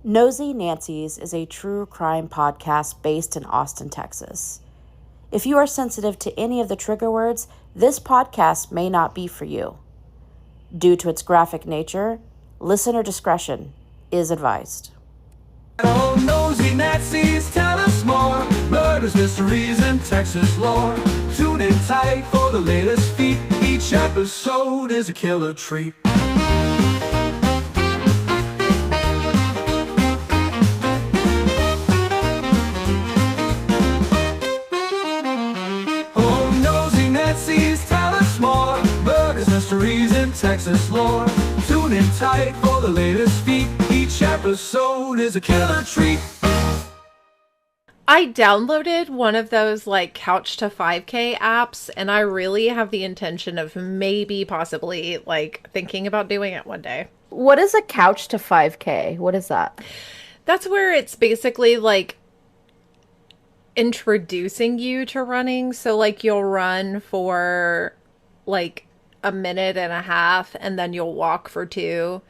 Nosey Nancies is a true crime podcast based in Austin, Texas. If you are sensitive to any of the trigger words, this podcast may not be for you. Due to its graphic nature, listener discretion is advised. Oh, Nosey Nancies, tell us more. Murders, mysteries, and Texas lore. Tune in tight for the latest feat. Each episode is a killer treat. Oh, Nosey Nancies, tell us more. Murders, mysteries, and Texas lore. Tune in tight for the latest feat. Each episode is a killer treat. I downloaded one of those like Couch to 5K apps, and I really have the intention of maybe possibly like thinking about doing it one day. What is a couch to 5K? What is that? That's where it's basically like introducing you to running. So like you'll run for like a minute and a half, and then you'll walk for 2,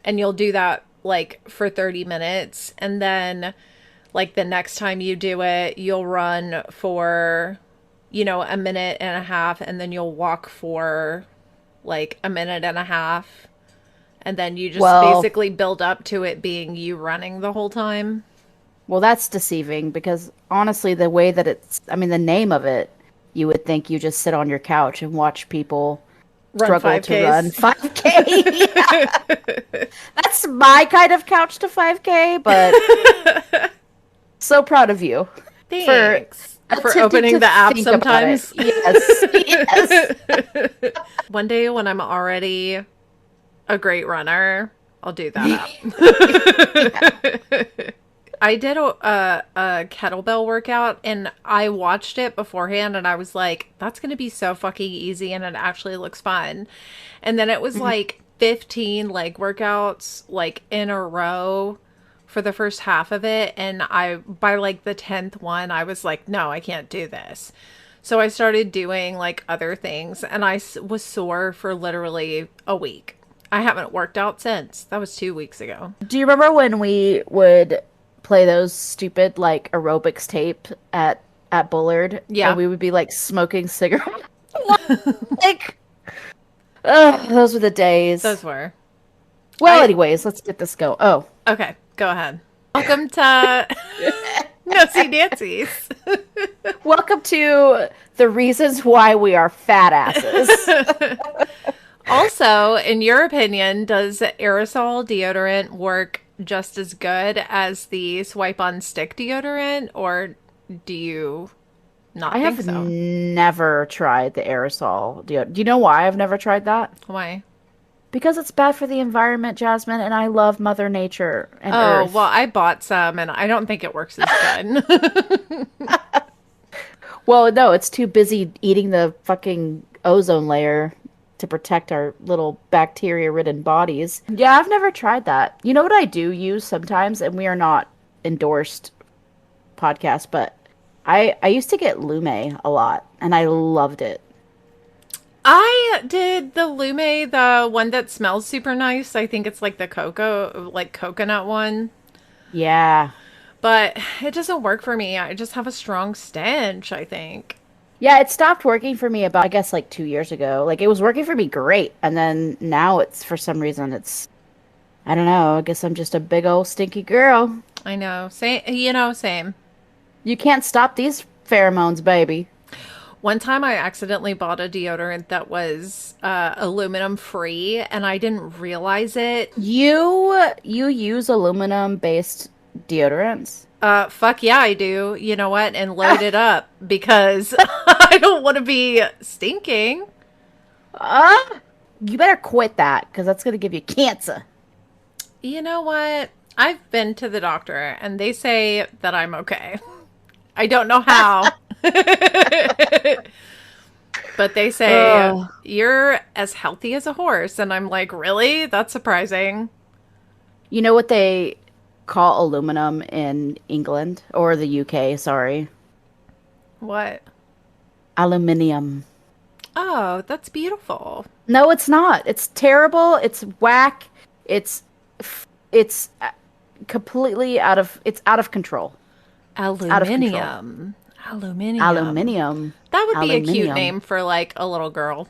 and you'll do that like for 30 minutes, and then like the next time you do it, you'll run for, a minute and a half, and then you'll walk for like a minute and a half. And then you just basically build up to it being you running the whole time. Well, that's deceiving because honestly, the way that the name of it, you would think you just sit on your couch and watch people struggle to run 5K. Yeah. That's my kind of couch to 5K, but so proud of you. Thanks for opening the app sometimes. Yes, yes. One day when I'm already a great runner, I'll do that. I did a kettlebell workout, and I watched it beforehand, and I was like, that's going to be so fucking easy, and it actually looks fun. And then it was like 15 leg workouts like in a row for the first half of it, and by like the 10th one, I was like, no, I can't do this. So I started doing like other things, and I was sore for literally a week. I haven't worked out since. That was 2 weeks ago. Do you remember when we would play those stupid like aerobics tape at Bullard? Yeah. And we would be like smoking cigarettes. Like, those were the days. Those were. Well, anyways, let's get this going. Oh. Okay, go ahead. Welcome to Nosey Nancies. Welcome to the reasons why we are fat asses. Also, in your opinion, does aerosol deodorant work just as good as the swipe on stick deodorant, or do you not think so? I have never tried the aerosol deodorant. Do you know why I've never tried that? Why? Because it's bad for the environment, Jasmine, and I love Mother Nature and Earth. Oh, well, I bought some, and I don't think it works as good. Well, no, it's too busy eating the fucking ozone layer to protect our little bacteria-ridden bodies. Yeah, I've never tried that. You know what I do use sometimes, and we are not endorsed podcast, but I used to get Lume a lot, and I loved it. I did the Lume, the one that smells super nice. I think it's like the coconut one. Yeah. But it doesn't work for me. I just have a strong stench, I think. Yeah, it stopped working for me about, I guess, like 2 years ago. Like, it was working for me great. And then now it's, for some reason, I don't know. I guess I'm just a big old stinky girl. I know. Same. You can't stop these pheromones, baby. One time I accidentally bought a deodorant that was aluminum free, and I didn't realize it. You use aluminum-based deodorants? Fuck yeah, I do. You know what? And load it up, because I don't want to be stinking. You better quit that, because that's going to give you cancer. You know what? I've been to the doctor, and they say that I'm okay. I don't know how. But they say, you're as healthy as a horse. And I'm like, really? That's surprising. You know what they call aluminum in England? Or the UK, sorry. What? Aluminium. Oh, that's beautiful. No, it's not. It's terrible. It's whack. It's completely out of it's out of control. It's out of control. Aluminium. Aluminium. Aluminium. That would be a cute Aluminium. name for like a little girl.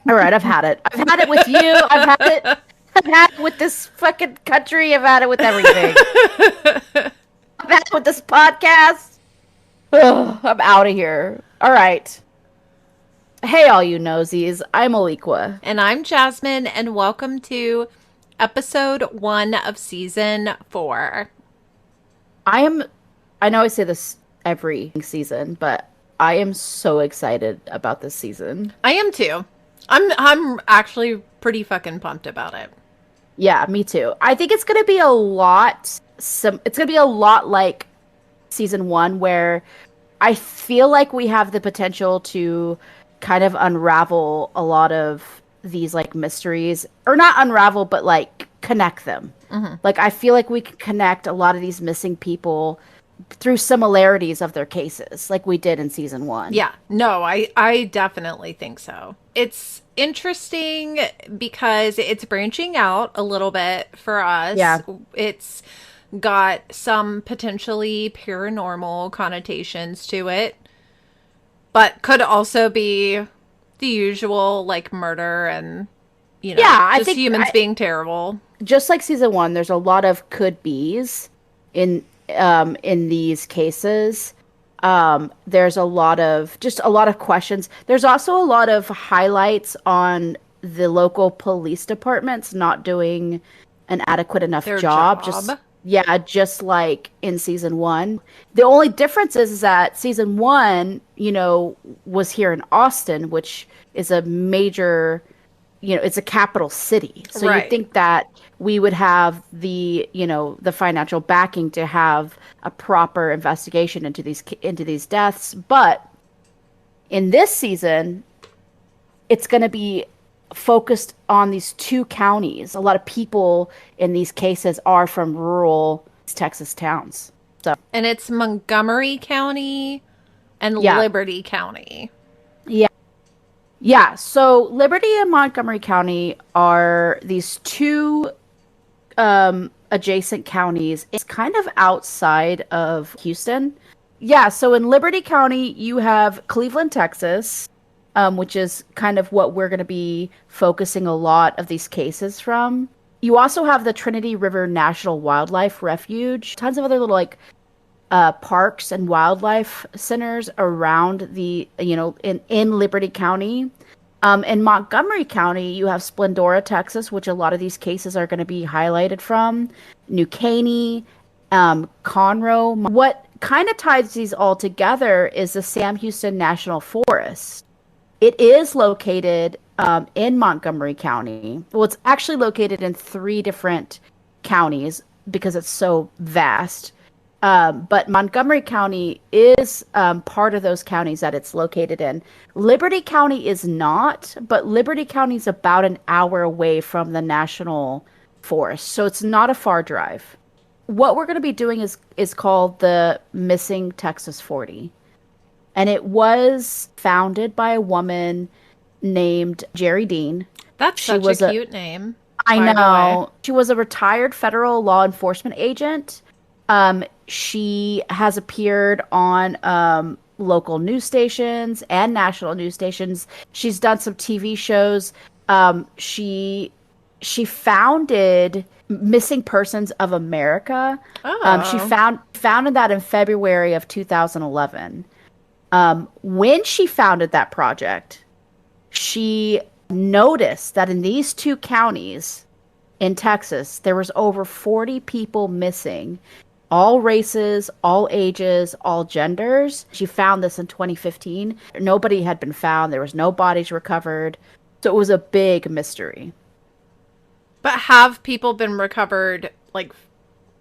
All right, I've had it. I've had it with you. I've had it. I've had it with this fucking country. I've had it with everything. I've had it with this podcast. Ugh, I'm out of here. All right. Hey, all you nosies. I'm Alequah. And I'm Jasmine, and welcome to episode 1 of season 4. I am. I know I say this every season, but I am so excited about this season. I am too. I'm actually pretty fucking pumped about it. Yeah, me too. I think it's gonna be a lot. It's gonna be a lot like season 1, where I feel like we have the potential to kind of unravel a lot of these like mysteries, or not unravel, but like connect them. Like I feel like we can connect a lot of these missing people through similarities of their cases, like we did in season 1. Yeah, no, I definitely think so. It's interesting because it's branching out a little bit for us. Yeah. It's got some potentially paranormal connotations to it, but could also be the usual like murder and, Yeah, I just think humans being terrible. just like season 1, there's a lot of could be's in these cases. There's a lot of questions. There's also a lot of highlights on the local police departments not doing an adequate enough Their job. job. Just like in season 1. The only difference is that season 1, was here in Austin, which is a major, it's a capital city. So Right. you think that we would have the financial backing to have a proper investigation into these deaths, but in this season, it's going to be focused on these 2 counties. A lot of people in these cases are from rural Texas towns. So, And it's Montgomery County and Yeah. Liberty County. yeah. Yeah, so Liberty and Montgomery County are these 2 adjacent counties. It's kind of outside of Houston. Yeah, so in Liberty County, you have Cleveland, Texas, which is kind of what we're going to be focusing a lot of these cases from. You also have the Trinity River National Wildlife Refuge, tons of other little like parks and wildlife centers around in Liberty County. In Montgomery County, you have Splendora, Texas, which a lot of these cases are going to be highlighted from. New Caney, Conroe. What kind of ties these all together is the Sam Houston National Forest. It is located in Montgomery County. Well, it's actually located in 3 different counties because it's so vast. But Montgomery County is part of those counties that it's located in. Liberty County is not, but Liberty County is about an hour away from the National Forest, so it's not a far drive. What we're going to be doing is called the Missing Texas 40. And it was founded by a woman named Jerry Dean. That's She such was a cute name. I by the way. know. She was a retired federal law enforcement agent. She has appeared on local news stations and national news stations. She's done some TV shows. She founded Missing Persons of America. She Oh. founded that in February of 2011. When she founded that project, she noticed that in these 2 counties in Texas, there was over 40 people missing, all races, all ages, all genders. She found this in 2015. Nobody had been found. There was no bodies recovered. So it was a big mystery. But have people been recovered like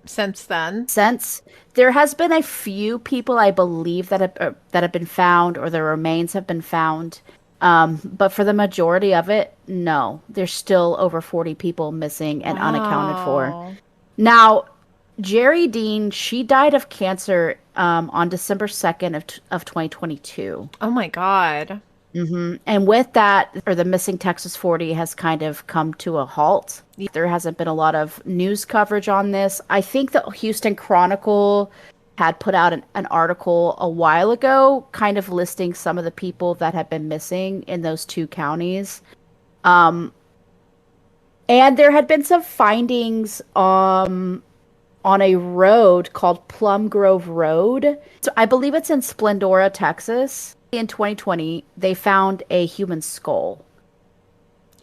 since then? Since there has been a few people, I believe, that have been found, or their remains have been found. But for the majority of it, no. There's still over 40 people missing and unaccounted for. Wow. Now, Jerry Dean, she died of cancer on December 2nd of 2022. Oh my God. And with that, or the missing Texas 40 has kind of come to a halt. There hasn't been a lot of news coverage on this. I think the Houston Chronicle had put out an article a while ago, kind of listing some of the people that have been missing in those two counties. And there had been some findings on a road called Plum Grove Road. So I believe it's in Splendora, Texas. In 2020, they found a human skull.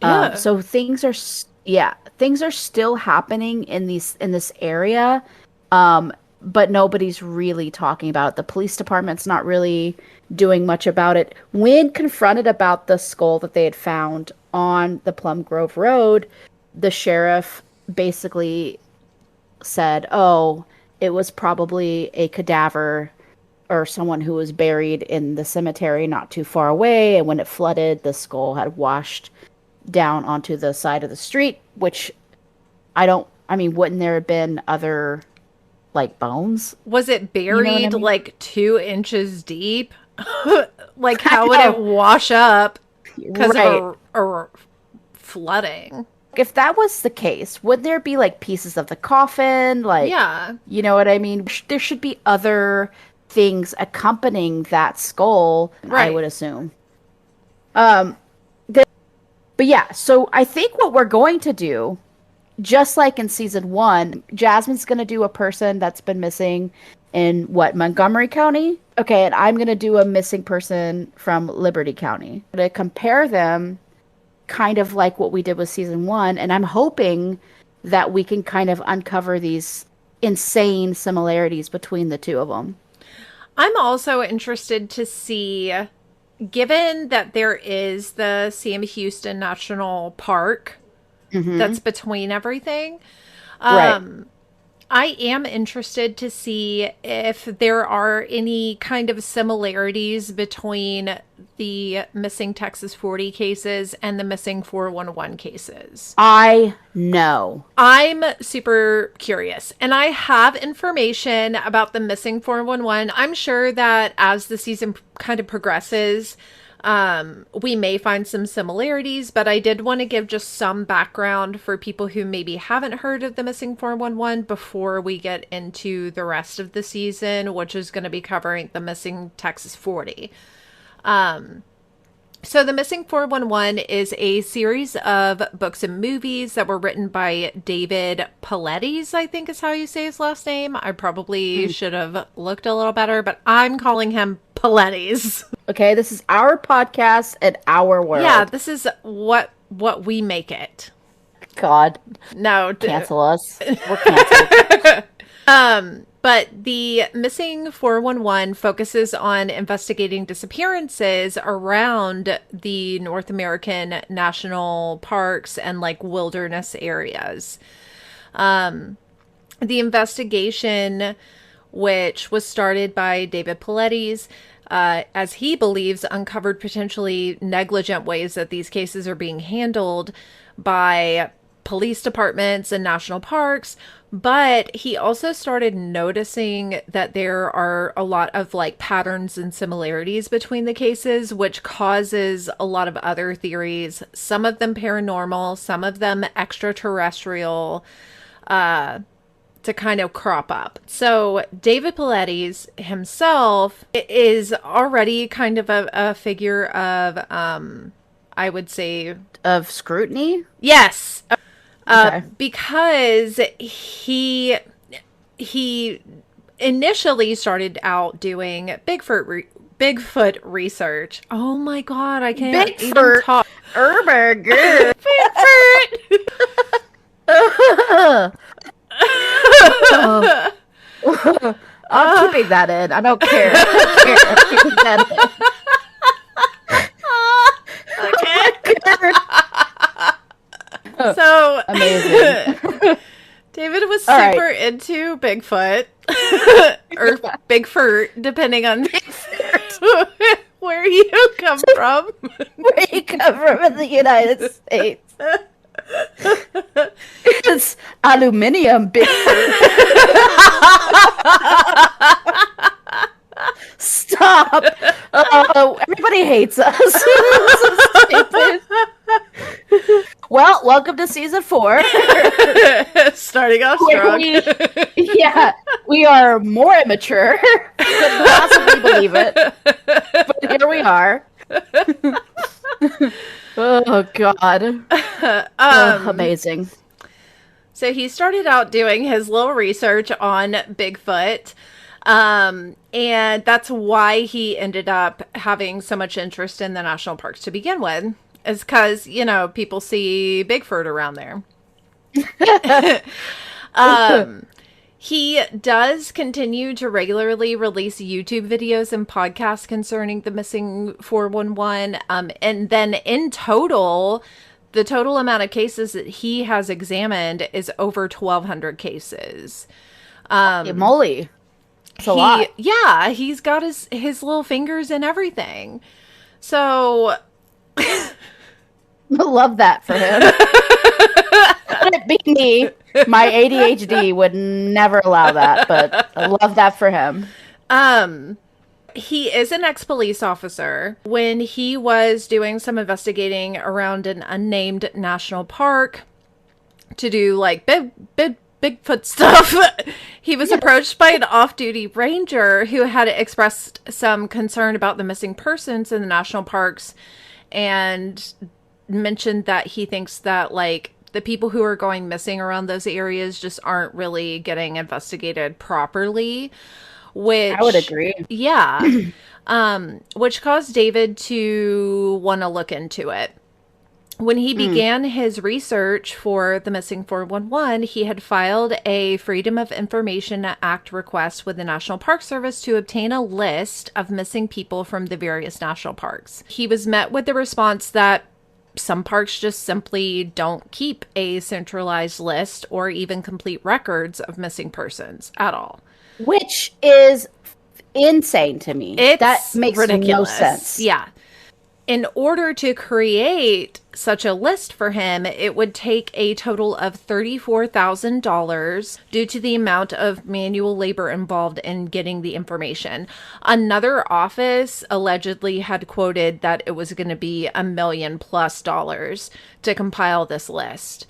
Yeah. So things are still happening in this area, but nobody's really talking about it. The police department's not really doing much about it. When confronted about the skull that they had found on the Plum Grove Road, the sheriff basically said, "Oh, it was probably a cadaver or someone who was buried in the cemetery not too far away, and when it flooded, the skull had washed down onto the side of the street," which I mean, wouldn't there have been other like bones? Was it You know what I buried mean? like 2 inches deep? Like, how would it wash up because Right. of a flooding? If that was the case, would there be like pieces of the coffin? Like, Yeah. you know what I mean? There should be other things accompanying that skull, I Right. would assume. Um, but yeah, so I think what we're going to do, just like in season one, Jasmine's going to do a person that's been missing in what, Montgomery County? Okay, and I'm going to do a missing person from Liberty County. To compare them, kind of like what we did with season one, and I'm hoping that we can kind of uncover these insane similarities between the two of them. I'm also interested to see, given that there is the Sam Houston National Park that's between everything, Right. I am interested to see if there are any kind of similarities between the missing Texas 40 cases and the missing 411 cases. I know. I'm super curious, and I have information about the missing 411. I'm sure that as the season kind of progresses, we may find some similarities, but I did want to give just some background for people who maybe haven't heard of the missing 411 before we get into the rest of the season, which is going to be covering the missing Texas 40. So the Missing 411 is a series of books and movies that were written by David Paulides, I think is how you say his last name. I probably should have looked a little better, but I'm calling him Paulides. Okay, this is our podcast and our world. Yeah, this is what we make it. God, No, cancel us. We're canceled. But the Missing 411 focuses on investigating disappearances around the North American national parks and like wilderness areas. The investigation, which was started by David Paulides, as he believes, uncovered potentially negligent ways that these cases are being handled by police departments and national parks. But he also started noticing that there are a lot of like patterns and similarities between the cases, which causes a lot of other theories, some of them paranormal, some of them extraterrestrial, to kind of crop up. So David Paulides himself is already kind of a figure of, I would say, Of scrutiny? yes, Okay. because he initially started out doing Bigfoot research. Oh my god, I can't even Bigfoot. talk. Bigfoot. I'm keeping that in. I don't care. I don't care. I'm keeping that in. So Amazing. David was All right. super into Bigfoot or Bigfoot, depending on where you come from. Where you come from in the United States. It's aluminium Bigfoot. Stop. up. Everybody hates us. So stupid. Well, welcome to season 4. Starting off Where strong. we are more immature. Couldn't possibly believe it. But here we are. Oh, God. Amazing. So he started out doing his little research on Bigfoot. And that's why he ended up having so much interest in the national parks to begin with. Is because, people see Bigfoot around there. He does continue to regularly release YouTube videos and podcasts concerning the missing 411. And then in total, the total amount of cases that he has examined is over 1,200 cases. Holy moly. It's a lot. Yeah, he's got his little fingers in everything. So I love that for him. Couldn't be me. My ADHD would never allow that, but I love that for him. He is an ex-police officer. When he was doing some investigating around an unnamed national park to do like Bigfoot stuff, he was approached by an off-duty ranger who had expressed some concern about the missing persons in the national parks and mentioned that he thinks that like the people who are going missing around those areas just aren't really getting investigated properly, which I would agree. Yeah. Which caused David to want to look into it. When he began his research for the missing 411, he had filed a Freedom of Information Act request with the National Park Service to obtain a list of missing people from the various national parks. He was met with the response that some parks just simply don't keep a centralized list or even complete records of missing persons at all. Which is insane to me. That makes ridiculous. No sense. Yeah. In order to create such a list for him, it would take a total of $34,000 due to the amount of manual labor involved in getting the information. Another office allegedly had quoted that it was going to be $1 million+ to compile this list.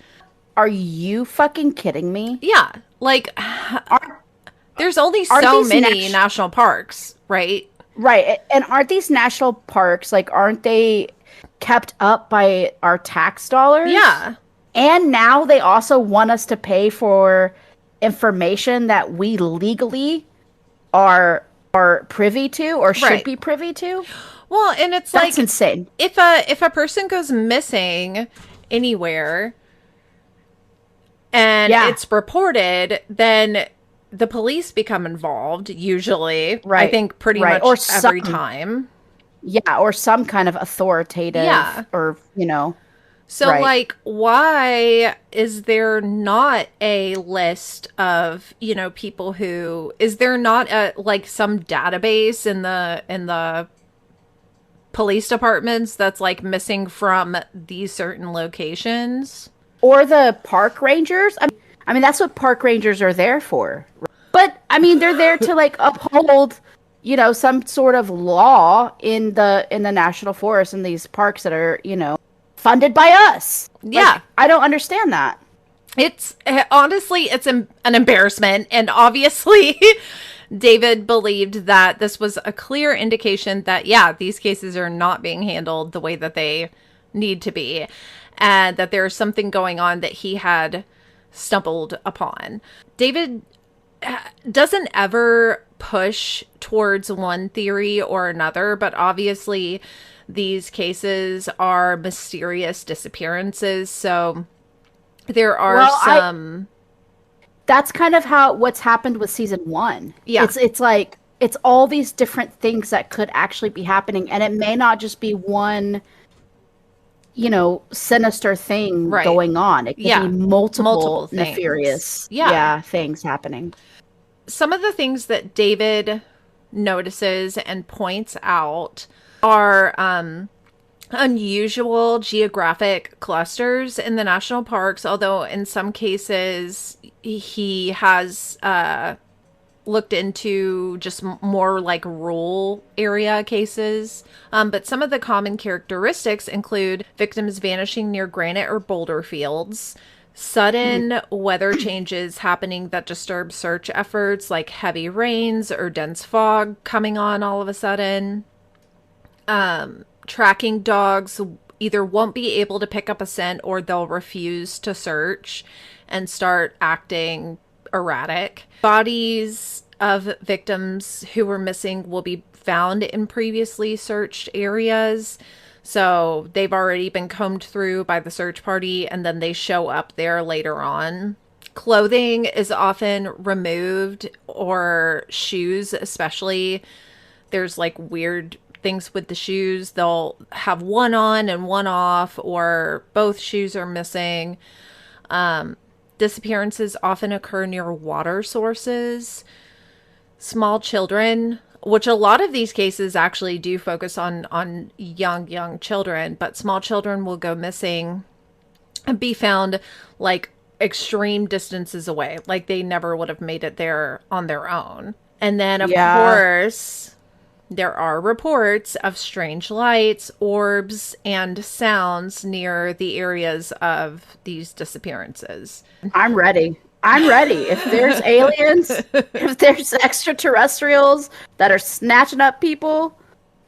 Are you fucking kidding me? Yeah. Like, there's only so many national parks, right? Right. And aren't these national parks, like, aren't they kept up by our tax dollars? Yeah. And now they also want us to pay for information that we legally are privy to or should be privy to. Well, and it's that's insane. If a person goes missing anywhere and it's reported, then the police become involved, usually. Right. I think pretty much or every time. Yeah, or some kind of authoritative or, So, like, why is there not a list of, people who... Is there not, some database in the police departments that's, like, missing from these certain locations? Or the park rangers? I mean, that's what park rangers are there for. But, I mean, they're there to, like, uphold, some sort of law in the national forest and these parks that are, funded by us. Yeah. Like, I don't understand that. It's, honestly, it's an embarrassment. And obviously, David believed that this was a clear indication that, these cases are not being handled the way that they need to be. And that there's something going on that he had stumbled upon. David doesn't ever push towards one theory or another, but obviously these cases are mysterious disappearances, so there are that's kind of what's happened with season 1. Yeah. It's like it's all these different things that could actually be happening, and it may not just be one sinister thing going on. It could be multiple nefarious things happening. Some of the things that David notices and points out are unusual geographic clusters in the national parks, although in some cases he has looked into just more like rural area cases. But some of the common characteristics include victims vanishing near granite or boulder fields, sudden weather changes happening that disturb search efforts, like heavy rains or dense fog coming on all of a sudden. Tracking dogs either won't be able to pick up a scent or they'll refuse to search and start acting erratic. Bodies of victims who were missing will be found in previously searched areas. So they've already been combed through by the search party and then they show up there later on. Clothing is often removed, or shoes especially. There's like weird things with the shoes. They'll have one on and one off, or both shoes are missing. Disappearances often occur near water sources. Small children, which a lot of these cases actually do focus on young children, but small children will go missing and be found like extreme distances away, like they never would have made it there on their own. And then of course there are reports of strange lights, orbs, and sounds near the areas of these disappearances. I'm ready. I'm ready. If there's aliens, if there's extraterrestrials that are snatching up people,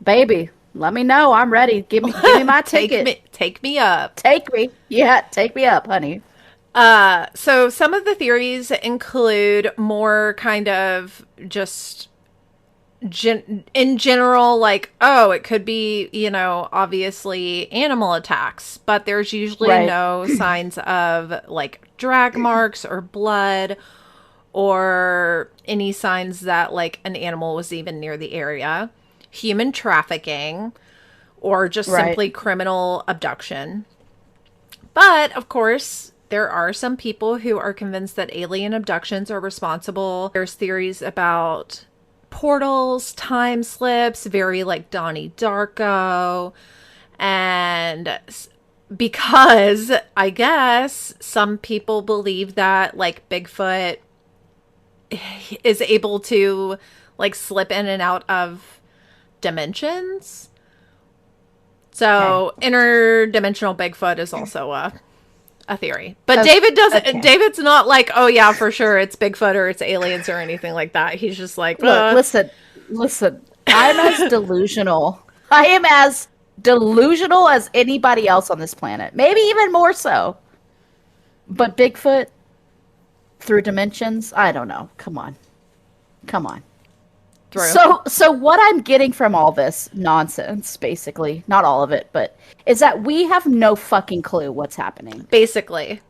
baby, let me know. I'm ready. Give me my ticket. Take me up. Take me. Yeah, take me up, honey. So some of the theories include more kind of just in general, like, oh, it could be, obviously animal attacks, but there's usually no signs of like drag marks or blood or any signs that like an animal was even near the area. Human trafficking or just simply criminal abduction. But of course, there are some people who are convinced that alien abductions are responsible. There's theories about portals, time slips, very like Donnie Darko. And because I guess some people believe that like Bigfoot is able to like slip in and out of dimensions. So interdimensional Bigfoot is also a theory. But David doesn't. Okay. David's not like, oh yeah, for sure it's Bigfoot or it's aliens or anything like that. He's just like, look, listen. I'm as delusional. I am as delusional as anybody else on this planet. Maybe even more so. But Bigfoot through dimensions, I don't know. Come on. True. So what I'm getting from all this nonsense, basically, not all of it, but is that we have no fucking clue what's happening. Basically.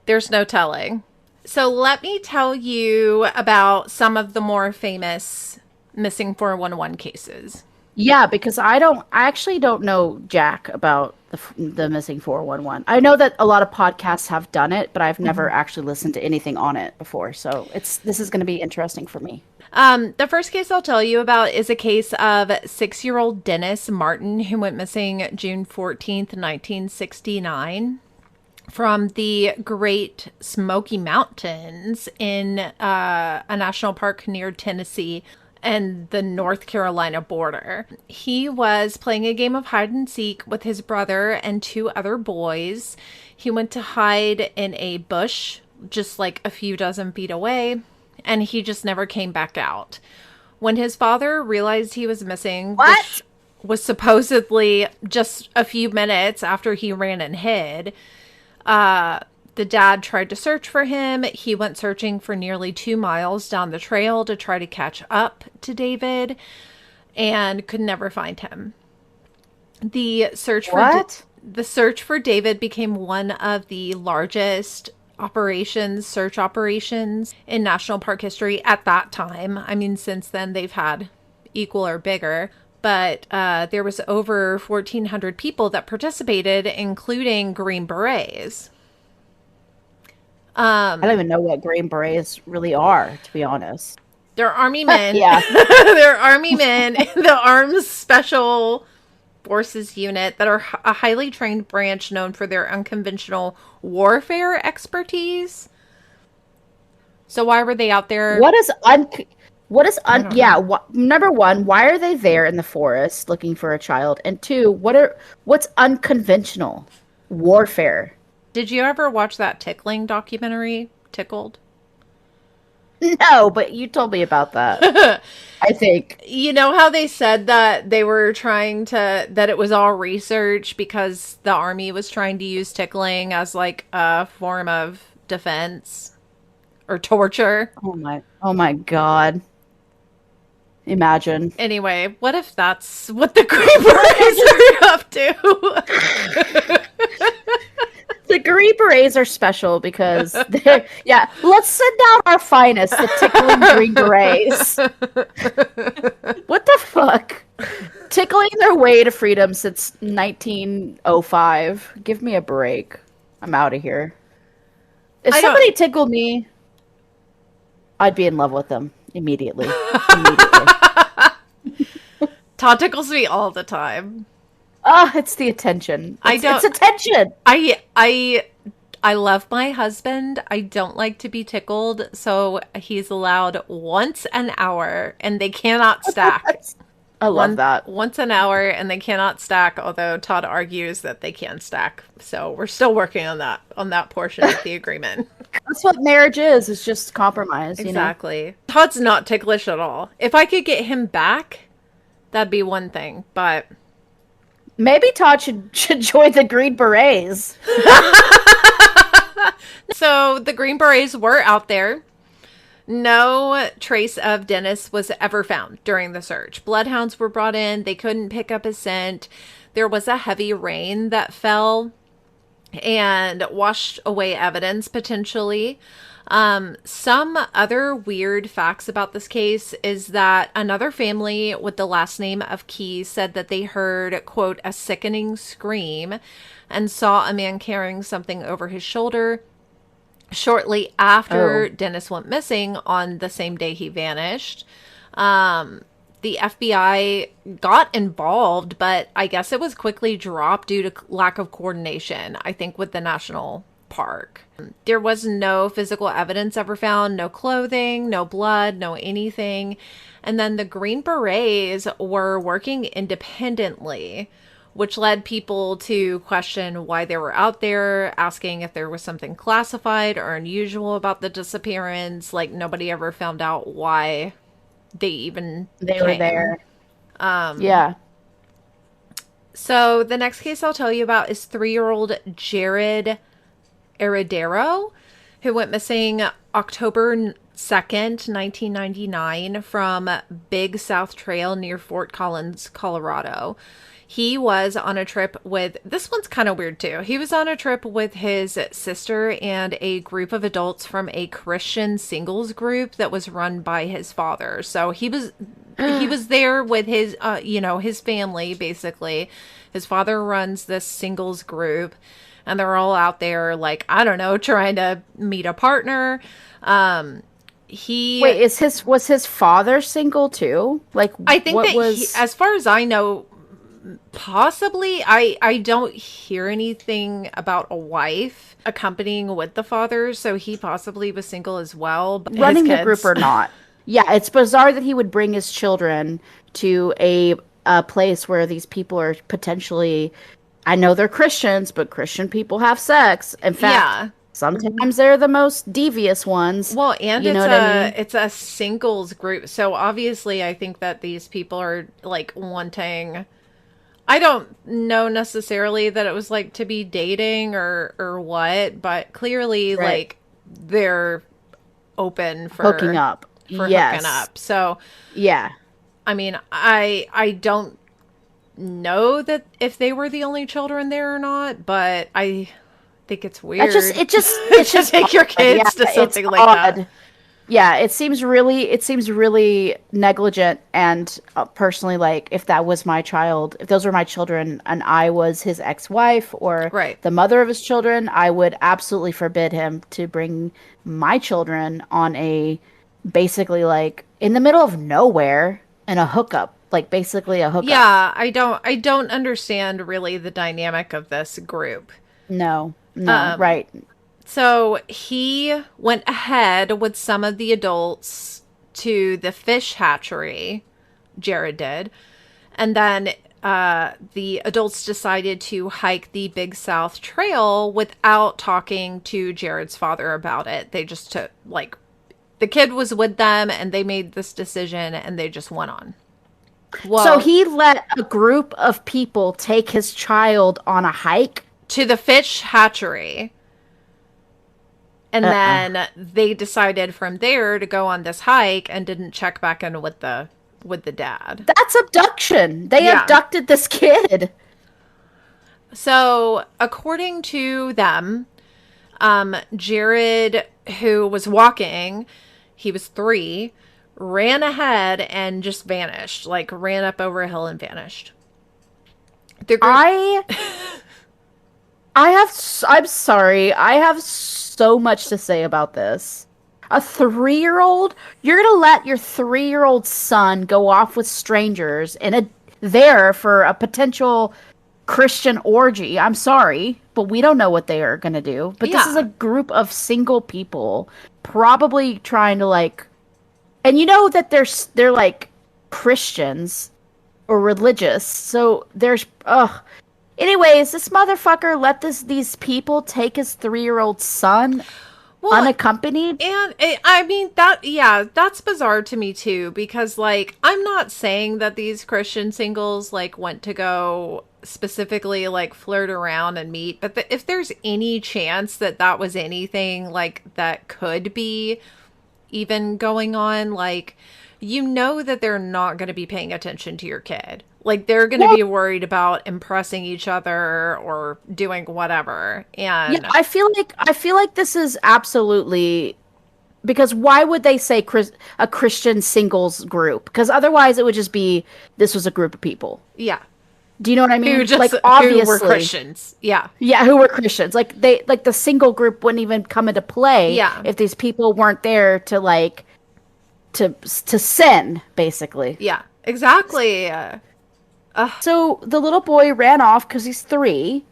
There's no telling. So let me tell you about some of the more famous missing 411 cases. Yeah, because I actually don't know jack about the missing 411. I know that a lot of podcasts have done it, but I've never actually listened to anything on it before. So this is going to be interesting for me. The first case I'll tell you about is a case of 6-year-old Dennis Martin, who went missing June 14th, 1969 from the Great Smoky Mountains in a national park near Tennessee and the North Carolina border. He was playing a game of hide and seek with his brother and 2 other boys. He went to hide in a bush just like a few dozen feet away, and he just never came back out. When his father realized he was missing, which was supposedly just a few minutes after he ran and hid, the dad tried to search for him. He went searching for nearly 2 miles down the trail to try to catch up to David and could never find him. The search for David became one of the largest search operations in national park history at that time. I mean, since then they've had equal or bigger, but there was over 1,400 people that participated, including Green Berets. I don't even know what Green Berets really are, to be honest. They're army men. Yeah. They're army men in the Armed Special Forces unit that are a highly trained branch known for their unconventional warfare expertise. So why were they out there? What is I don't yeah, know. number one, why are they there in the forest looking for a child? And two, what's unconventional? Warfare. Did you ever watch that tickling documentary, Tickled? No, but you told me about that. I think. You know how they said that they were that it was all research because the army was trying to use tickling as like a form of defense or torture? Oh my God. Imagine. Anyway, what if that's what the Green Berets are up to? The Green Berets are special because they're, yeah, let's send out our finest, the tickling Green Berets. What the fuck? Tickling their way to freedom since 1905. Give me a break. I'm out of here. If I don't. somebody tickled me, I'd be in love with them immediately. Immediately. Todd tickles me all the time. Ah, it's the attention. I It's don't. attention. I love my husband. I don't like to be tickled, so he's allowed once an hour, and they cannot stack. I love that. Once an hour, and they cannot stack. Although Todd argues that they can stack, so we're still working on that portion of the agreement. That's what marriage is. It's just compromise, you know? Exactly. Todd's not ticklish at all. If I could get him back, that'd be one thing. But Maybe Todd should join the Green Berets. so the Green Berets were out there. No trace of Dennis was ever found during the search. Bloodhounds were brought in. They couldn't pick up his scent. There was a heavy rain that fell and washed away evidence potentially. Some other weird facts about this case is that another family with the last name of Key said that they heard, quote, a sickening scream and saw a man carrying something over his shoulder shortly after Oh. Dennis went missing on the same day he vanished. The FBI got involved, but I guess it was quickly dropped due to lack of coordination, I think, with the national park. There was no physical evidence ever found, no clothing, no blood, no anything. And then the Green Berets were working independently, which led people to question why they were out there, asking if there was something classified or unusual about the disappearance. Like, nobody ever found out why they even They were came. there. Yeah. So the next case I'll tell you about is 3-year-old Jared Heredero, who went missing October 2nd, 1999, from Big South Trail near Fort Collins, Colorado. He was on a trip with, this one's kind of weird too. He was on a trip with his sister and a group of adults from a Christian singles group that was run by his father. So he was there with his his family basically. His father runs this singles group, and they're all out there, like, I don't know, trying to meet a partner. He Wait, was his father single too? Like, I think what that was? as far as I know, possibly. I don't hear anything about a wife accompanying with the father, so he possibly was single as well. But his Running the group kids. or not? Yeah, it's bizarre that he would bring his children to a place where these people are potentially. I know they're Christians, but Christian people have sex. In fact, Yeah. sometimes they're the most devious ones. Well, and You know it's what I mean? it's a singles group. So obviously I think that these people are like wanting, I don't know necessarily that it was like to be dating or what, but clearly Right. like they're open Hooking up. for hooking Yes. up. So Yeah. I mean, I don't know that if they were the only children there or not, but I think it's weird. It's to just take your odd. kids to Yeah, something it's like odd. that. Yeah, it seems really negligent. And personally, like, if that was my child, if those were my children, and I was his ex-wife or Right. the mother of his children, I would absolutely forbid him to bring my children on a basically like in the middle of nowhere and a hookup, like basically a hookup. Yeah, I don't understand really the dynamic of this group. No, no, Um, right. So he went ahead with some of the adults to the fish hatchery. Jared did. And then the adults decided to hike the Big South Trail without talking to Jared's father about it. They just took, like, the kid was with them and they made this decision and they just went on. So Well, he let a group of people take his child on a hike? to the fish hatchery. And Uh-uh. then they decided from there to go on this hike and didn't check back in with the dad. That's abduction. They Yeah. abducted this kid. So, according to them, Jared, who was walking, he was 3, ran ahead and just vanished. Like, ran up over a hill and vanished. The group. I I'm sorry. I have so much to say about this. A 3-year-old? You're gonna let your 3-year-old son go off with strangers in a there for a potential Christian orgy. I'm sorry, but we don't know what they are gonna do. But this is a Yeah. group of single people probably trying to like, and you know that they're like Christians or religious. So there's anyways, this motherfucker let these people take his 3-year-old son Well, unaccompanied. and I mean, that, yeah, that's bizarre to me too, because, like, I'm not saying that these Christian singles, like, went to go specifically, like, flirt around and meet, but if there's any chance that that was anything, like, that could be even going on, like, you know that they're not going to be paying attention to your kid. Like, they're going to Well, be worried about impressing each other or doing whatever. yeah, And I feel like this is absolutely because why would they say a Christian singles group? Because otherwise it would just be this was a group of people. yeah, Do you know what I who mean? just Like who were obviously, Christians. Yeah. yeah, who were Christians. Like they like the single group wouldn't even come into play Yeah. if these people weren't there to like to sin basically. Yeah. Exactly. So the little boy ran off because he's 3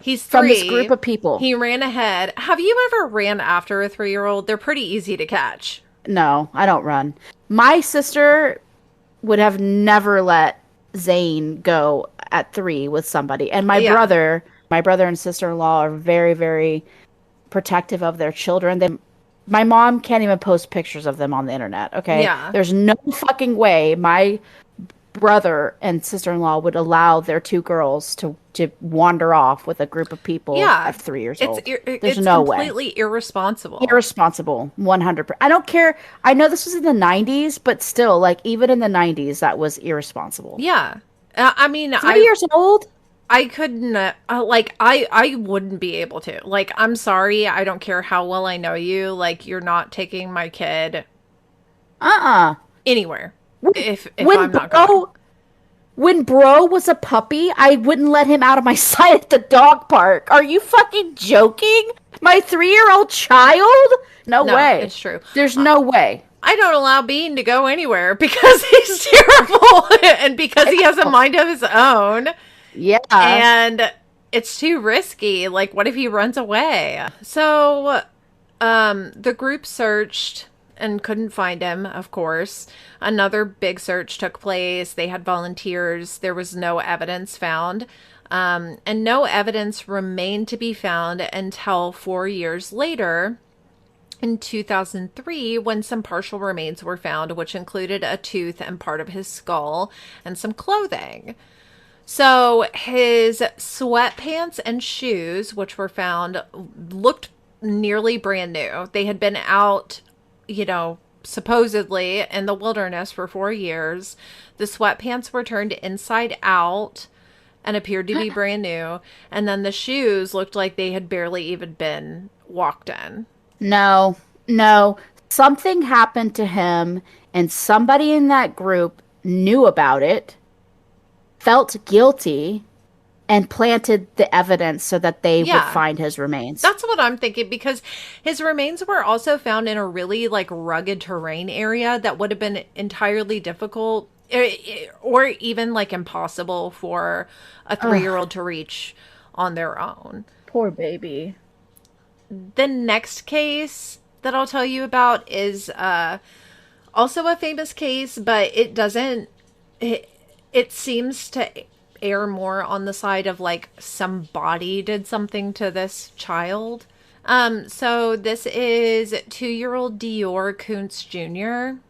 He's from this 3. group of people. He ran ahead. Have you ever ran after a 3-year-old? They're pretty easy to catch. No, I don't run. My sister would have never let Zane go at 3 with somebody. And Yeah. my brother and sister-in-law are very, very protective of their children. My mom can't even post pictures of them on the internet, okay? Yeah. There's no fucking way my brother and sister-in-law would allow their 2 girls to wander off with a group of people Yeah. at 3 years It's old. There's it's no way. completely irresponsible. Irresponsible, 100%. I don't care. I know this was in the 90s, but still, like, even in the 90s, that was irresponsible. Yeah. I mean, 3 years old? I couldn't, like, I wouldn't be able to. Like, I'm sorry. I don't care how well I know you. Like, you're not taking my kid Uh-uh. anywhere if When I'm not going. when bro was a puppy, I wouldn't let him out of my sight at the dog park. Are you fucking joking? My 3-year-old child? No No, way. it's true. There's no way. I don't allow Bean to go anywhere because he's terrible and because he has a mind of his own. Yeah. And it's too risky. Like, what if he runs away? So, the group searched and couldn't find him, of course. Another big search took place. They had volunteers. There was no evidence found. And no evidence remained to be found until 4 years later, in 2003, when some partial remains were found, which included a tooth and part of his skull and some clothing. So his sweatpants and shoes, which were found, looked nearly brand new. They had been out, supposedly in the wilderness for 4 years. The sweatpants were turned inside out and appeared to be brand new. And then the shoes looked like they had barely even been walked in. No. No. Something happened to him and somebody in that group knew about it, felt guilty, and planted the evidence so that they would Yeah. find his remains. That's what I'm thinking, because his remains were also found in a really, like, rugged terrain area that would have been entirely difficult or even, like, impossible for a 3-year-old to reach on their own. Poor baby. the next case that I'll tell you about is also a famous case, but it doesn't. It seems to err more on the side of like somebody did something to this child. So this is 2-year-old Dior Kuntz Jr.,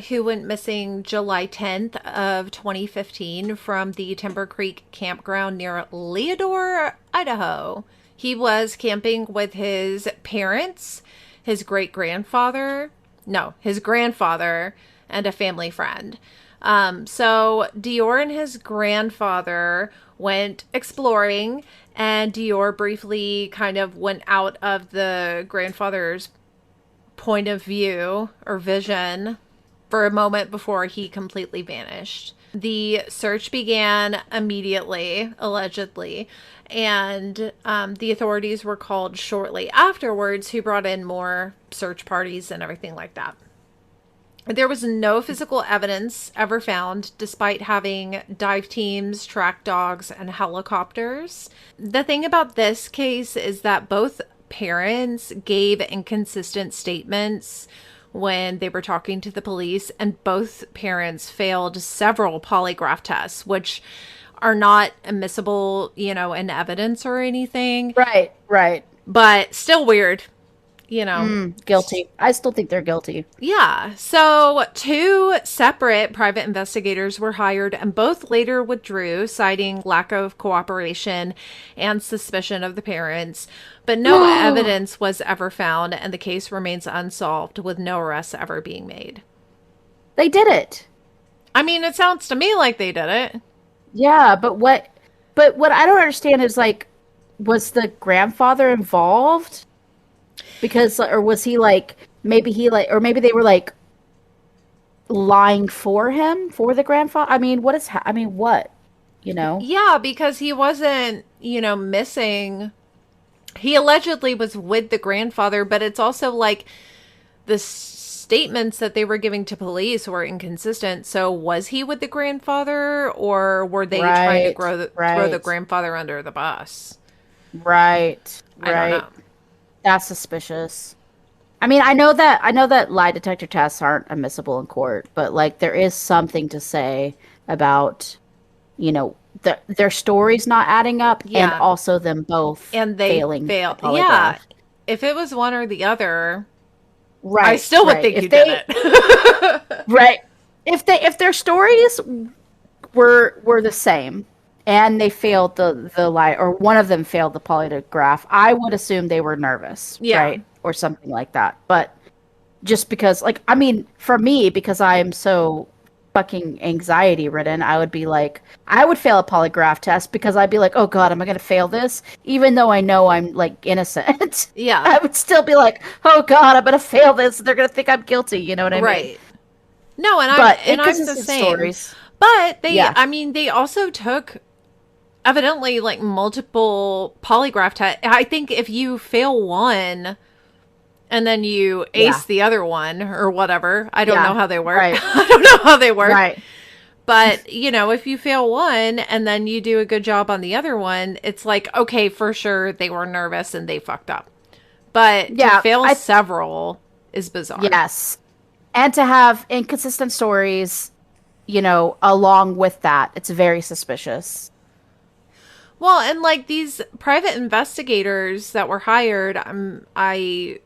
who went missing July 10th of 2015 from the Timber Creek campground near Leodore, Idaho. He was camping with his parents, his grandfather, and a family friend. So Dior and his grandfather went exploring, and Dior briefly kind of went out of the grandfather's point of view or vision for a moment before he completely vanished. The search began immediately, allegedly, and the authorities were called shortly afterwards, who brought in more search parties and everything like that. There was no physical evidence ever found, despite having dive teams, track dogs, and helicopters. The thing about this case is that both parents gave inconsistent statements when they were talking to the police, and both parents failed several polygraph tests, which are not admissible, in evidence or anything. Right, right. But still weird. Guilty. I still think they're guilty. Yeah. So 2 separate private investigators were hired, and both later withdrew, citing lack of cooperation and suspicion of the parents. But no evidence was ever found, and the case remains unsolved, with no arrests ever being made. They did it. I mean, it sounds to me like they did it. Yeah, but what I don't understand is, like, was the grandfather involved? Because, or was he like, maybe they were like lying for the grandfather? I mean, what? Yeah, because he wasn't, missing. He allegedly was with the grandfather, but it's also like the statements that they were giving to police were inconsistent. So was he with the grandfather, or were they trying to throw the grandfather under the bus? Right. I don't know. That's suspicious. I mean, I know that lie detector tests aren't admissible in court, but like there is something to say about, their stories not adding up, and also them both failing. Yeah. If it was one or the other, right, I still would think you did it. Right. If their stories were the same, and they failed the lie, or one of them failed the polygraph, I would assume they were nervous, right? Or something like that. But just because, like, I mean, for me, because I am so fucking anxiety ridden, I would be like, I would fail a polygraph test because I'd be like, oh God, am I going to fail this? Even though I know I'm, like, innocent. Yeah. I would still be like, oh God, I'm going to fail this. They're going to think I'm guilty. You know what I mean? Right. No, I'm the same. Stories. But they also took evidently like multiple polygraph tests. I think if you fail one and then you ace the other one or whatever, I don't know how they work. Right. I don't know how they work. Right. But, if you fail one and then you do a good job on the other one, it's like, okay, for sure they were nervous and they fucked up. But to fail several is bizarre. Yes. And to have inconsistent stories, along with that, it's very suspicious. Well, and like these private investigators that were hired, I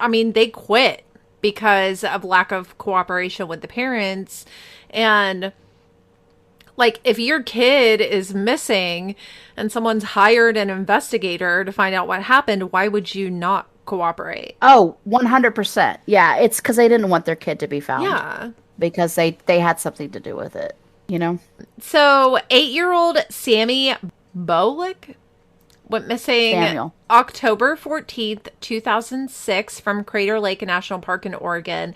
mean, they quit because of lack of cooperation with the parents. And like, if your kid is missing and someone's hired an investigator to find out what happened, why would you not cooperate? Oh, 100%. Yeah, it's because they didn't want their kid to be found. Yeah. Because they had something to do with it. So 8-year-old Sammy Bolick went missing October 14th, 2006 from Crater Lake National Park in Oregon.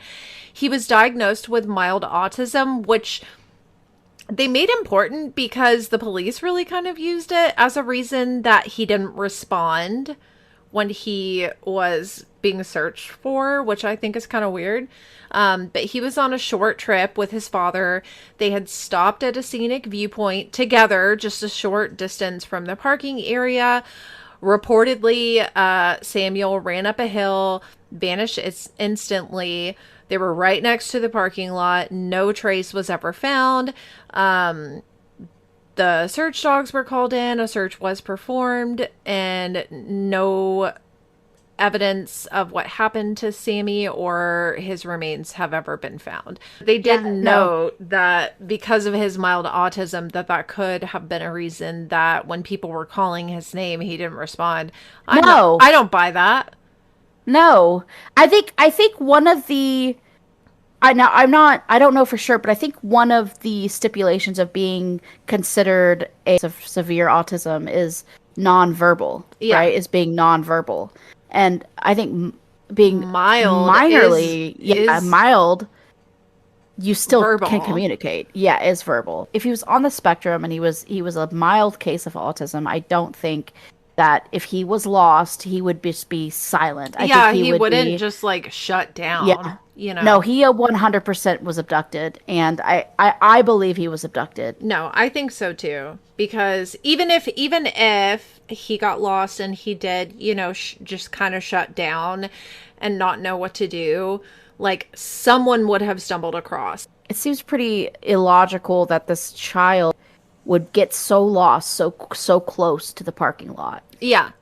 He was diagnosed with mild autism, which they made important because the police really kind of used it as a reason that he didn't respond when he was being searched for, which I think is kind of weird. But he was on a short trip with his father. They had stopped at a scenic viewpoint together, just a short distance from the parking area. Reportedly, Samuel ran up a hill, vanished instantly. They were right next to the parking lot. No trace was ever found. The search dogs were called in. A search was performed, and no evidence of what happened to Sammy or his remains have ever been found. They did note that because of his mild autism, that could have been a reason that when people were calling his name, he didn't respond. I don't buy that. No. I think one of the I don't know for sure, but I think one of the stipulations of being considered a severe autism is nonverbal, right? Is being nonverbal. And I think being mild, you still verbal. can communicate. Yeah, is verbal. If he was on the spectrum and he was a mild case of autism, I don't think that if he was lost, he would just be silent. I think he wouldn't just like shut down. Yeah. You know. No, he 100% was abducted, and I believe he was abducted. No, I think so too. Because even if he got lost and he did, you know, just kind of shut down and not know what to do, like someone would have stumbled across. It seems pretty illogical that this child would get so lost so close to the parking lot. Yeah.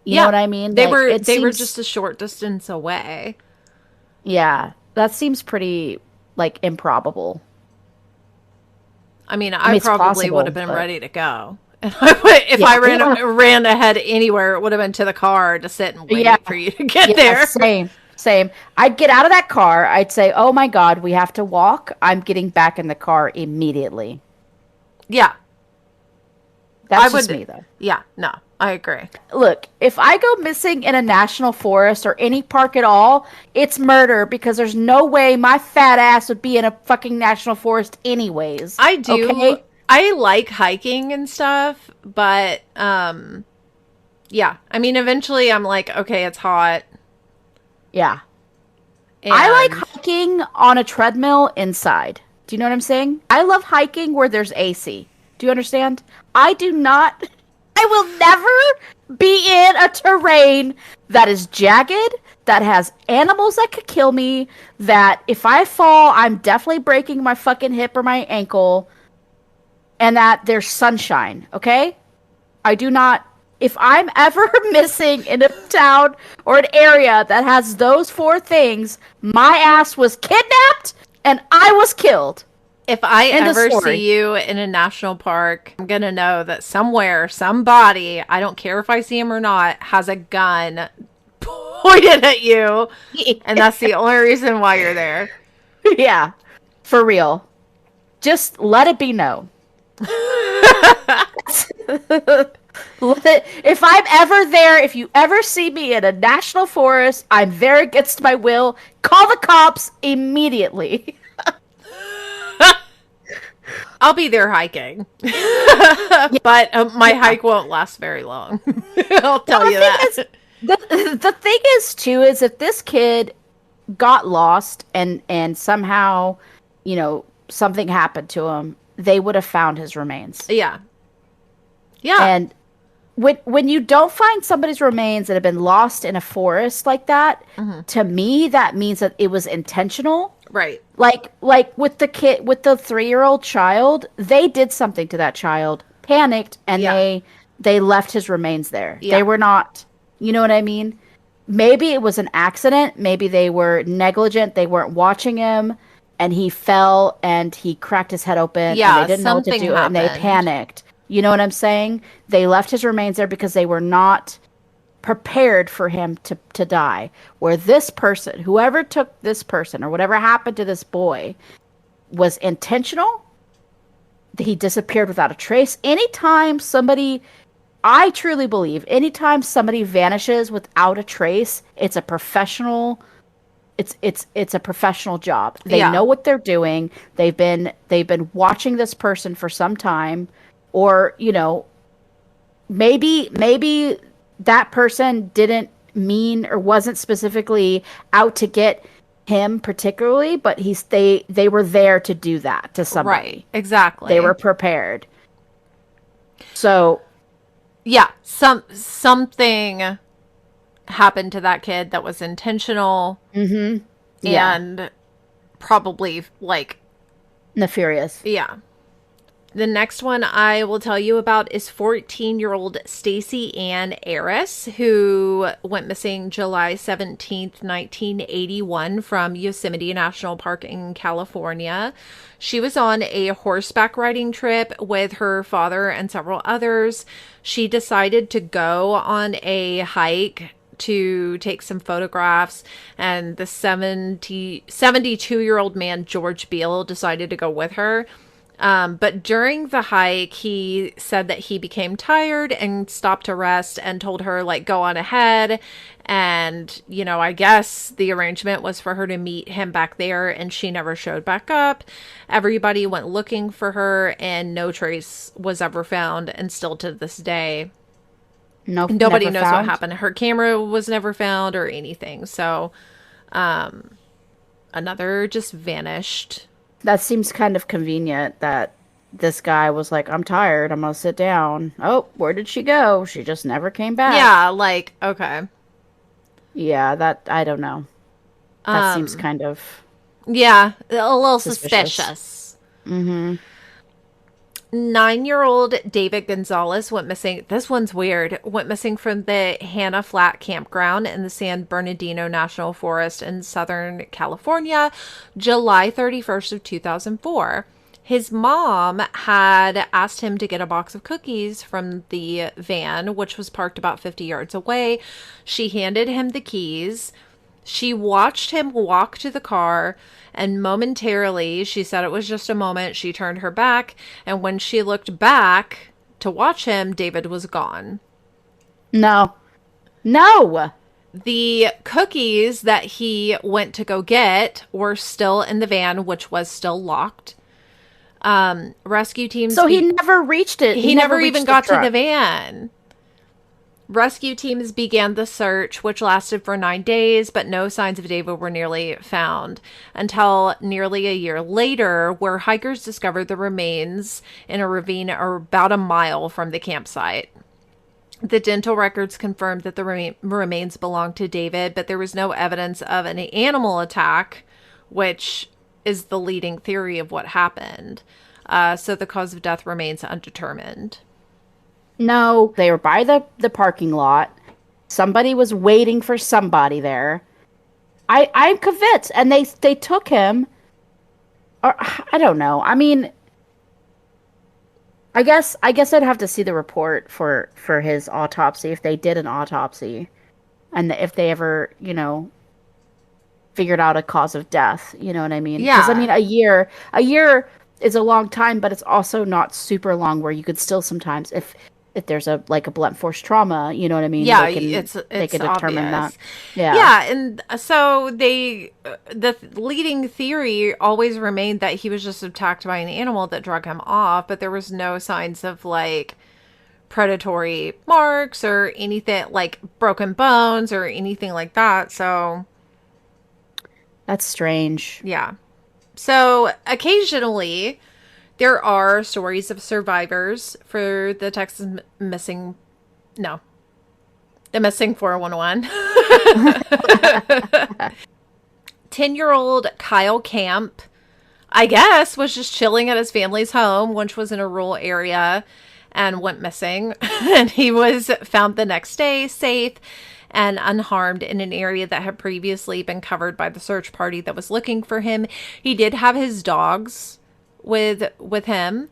You know what I mean? They were just a short distance away. Yeah, that seems pretty, like, improbable. I mean, I probably would have been ready to go. If I ran ahead anywhere, it would have been to the car to sit and wait for you to get there. Same. I'd get out of that car. I'd say, oh my God, we have to walk. I'm getting back in the car immediately. Yeah. That's just me, though. Yeah, no, I agree. Look, if I go missing in a national forest or any park at all, it's murder because there's no way my fat ass would be in a fucking national forest anyways. I do. Okay? I like hiking and stuff, but yeah. I mean, eventually I'm like, okay, it's hot. Yeah. And I like hiking on a treadmill inside. Do you know what I'm saying? I love hiking where there's AC. Do you understand? I will never be in a terrain that is jagged, that has animals that could kill me, that if I fall, I'm definitely breaking my fucking hip or my ankle, and that there's sunshine, okay? I do not... If I'm ever missing in a town or an area that has those four things, my ass was kidnapped and I was killed. If I ever see you in a national park, I'm going to know that somewhere, somebody, I don't care if I see him or not, has a gun pointed at you. And that's the only reason why you're there. Yeah, for real. Just let it be known. If I'm ever there, if you ever see me in a national forest, I'm there against my will, call the cops immediately. I'll be there hiking. But my hike won't last very long. I'll tell you that. The thing is, too, is if this kid got lost and somehow, you know, something happened to him, they would have found his remains. Yeah. Yeah. And when you don't find somebody's remains that have been lost in a forest like that, to me, that means that it was intentional. Right. Like with the 3-year-old child, they did something to that child, panicked, and they left his remains there. Yeah. They were not, you know what I mean? Maybe it was an accident. Maybe they were negligent. They weren't watching him, and he fell and he cracked his head open. Yeah, and they didn't know what to do, and they panicked. You know what I'm saying? They left his remains there because they were not prepared for him to die. Where this person, whoever took this person or whatever happened to this boy, was intentional. He disappeared without a trace. I truly believe, anytime somebody vanishes without a trace, it's a professional. It's a professional job. They know what they're doing. They've been watching this person for some time. Or, you know, maybe that person didn't mean or wasn't specifically out to get him particularly, but they were there to do that to somebody. Right, exactly. They were prepared. So, Yeah, something happened to that kid that was intentional Mm-hmm. Yeah. and probably like, Nefarious. yeah. The next one I will tell you about is 14-year-old Stacy Ann Aris, who went missing July 17th, 1981 from Yosemite National Park in California. She was on a horseback riding trip with her father and several others. She decided to go on a hike to take some photographs, and the 72-year-old man, George Beale, decided to go with her. But during the hike, he said that he became tired and stopped to rest and told her, like, go on ahead. And, I guess the arrangement was for her to meet him back there, and she never showed back up. Everybody went looking for her, and no trace was ever found. And still to this day, Nope, nobody never knows what found. happened. Her camera was never found or anything. So, another just vanished. That seems kind of convenient that this guy was like, I'm tired, I'm gonna sit down. Oh, where did she go? She just never came back. Yeah, like, okay. Yeah, that I don't know. That seems kind of Yeah, a little suspicious. suspicious. Mm-hmm. 9-year-old David Gonzalez went missing. This one's weird. Went missing from the Hannah Flat campground in the San Bernardino National Forest in Southern California, July 31st of 2004. His mom had asked him to get a box of cookies from the van, which was parked about 50 yards away. She handed him the keys. She watched him walk to the car, and momentarily, she said it was just a moment, she turned her back, and when she looked back to watch him, David was gone. No. No. The cookies that he went to go get were still in the van, which was still locked. Rescue teams So he never reached it. he He never never even reached the got to the truck. van. Rescue teams began the search, which lasted for 9 days, but no signs of David were nearly found until nearly a year later, where hikers discovered the remains in a ravine about a mile from the campsite. The dental records confirmed that the remains belonged to David, but there was no evidence of an animal attack, which is the leading theory of what happened. So the cause of death remains undetermined. No, they were by the parking lot. Somebody was waiting for somebody there. I'm convinced, and they took him. Or I don't know. I mean, I guess I'd have to see the report for his autopsy if they did an autopsy, and if they ever figured out a cause of death. You know what I mean? Because I Yeah. mean, a year is a long time, but it's also not super long. Where you could still sometimes, if there's a like a blunt force trauma, you know what I mean? Yeah, They it's can determine that. obvious. Yeah. Yeah, and so the leading theory always remained that he was just attacked by an animal that drug him off, but there was no signs of like predatory marks or anything like broken bones or anything like that. So, That's strange. yeah. So, occasionally there are stories of survivors for the Texas missing no, the missing 411. 10-year-old Kyle Camp, I guess, was just chilling at his family's home, which was in a rural area, and went missing. And he was found the next day, safe and unharmed, in an area that had previously been covered by the search party that was looking for him. He did have his dogs with him.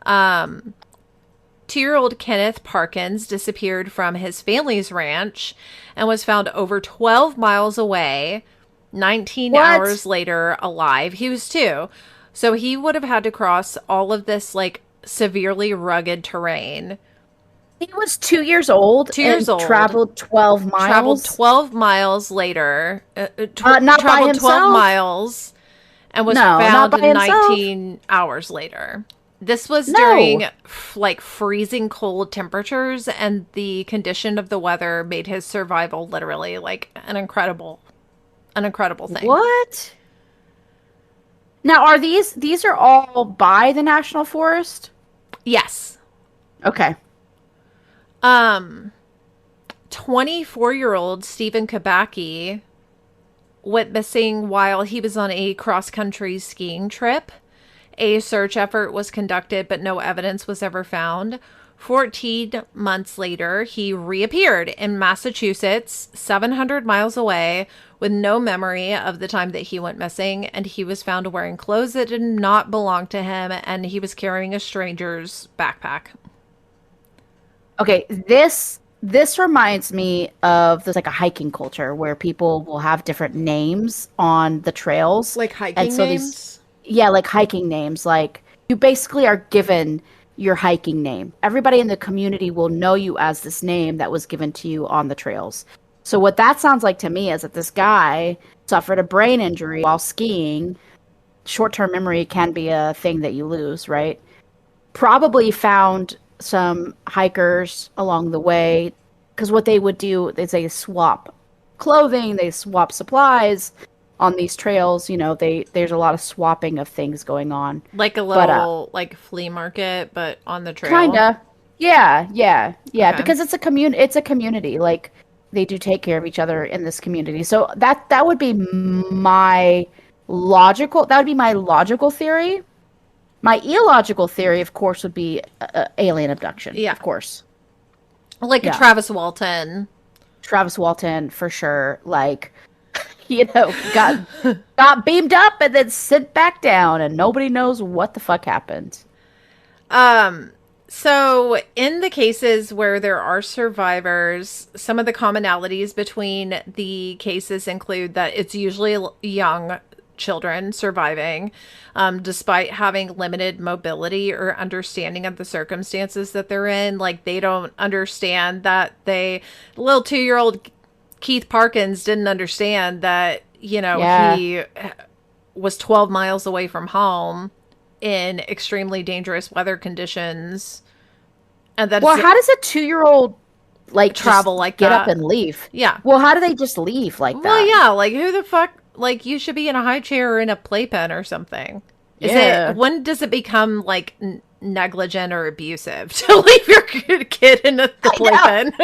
2-year-old Kenneth Parkins disappeared from his family's ranch and was found over 12 miles away, 19 What? hours later, alive. He was 2. So he would have had to cross all of this, like, severely rugged terrain. He was 2 years old 2 years and old, traveled 12 traveled miles. 12 miles later, Not by traveled 12 himself. miles and was No, not found by himself. 19 hours later. This was during No. like freezing cold temperatures, and the condition of the weather made his survival literally like an incredible thing. What? Now, are these are all by the National Forest? Yes. Okay. Um, 24-year-old Stephen Kabacki went missing while he was on a cross-country skiing trip. A search effort was conducted, but no evidence was ever found. 14 months later, he reappeared in Massachusetts, 700 miles away, with no memory of the time that he went missing. And he was found wearing clothes that did not belong to him, and he was carrying a stranger's backpack. Okay, this reminds me of there's like a hiking culture where people will have different names on the trails. Like And hiking so these names? yeah, like hiking names. Like you basically are given your hiking name. Everybody in the community will know you as this name that was given to you on the trails. So what that sounds like to me is that this guy suffered a brain injury while skiing. Short-term memory can be a thing that you lose, right? Probably found some hikers along the way because what they would do is they swap clothing, they swap supplies on these trails. There's a lot of swapping of things going on. Like a But little like flea market, but on the trail. kinda, yeah, Okay. because it's a community. Like they do take care of each other in this community. So that would be my logical theory. My illogical theory, of course, would be alien abduction. Yeah. Of course. Like a Yeah. Travis Walton. Travis Walton for sure. Like, got beamed up and then sent back down, and nobody knows what the fuck happened. So, in the cases where there are survivors, some of the commonalities between the cases include that it's usually young children surviving, despite having limited mobility or understanding of the circumstances that they're in. Like, they don't understand that little 2-year-old Keith Parkins didn't understand that, Yeah. he was 12 miles away from home in extremely dangerous weather conditions, and Well, that's how does a 2-year-old like travel just like get up that. and leave? Yeah. Well, how do they just leave like Well, that? yeah, like who the fuck? Like you should be in a high chair or in a playpen or something. Yeah. When does it become like negligent or abusive to leave your kid in the I know. playpen?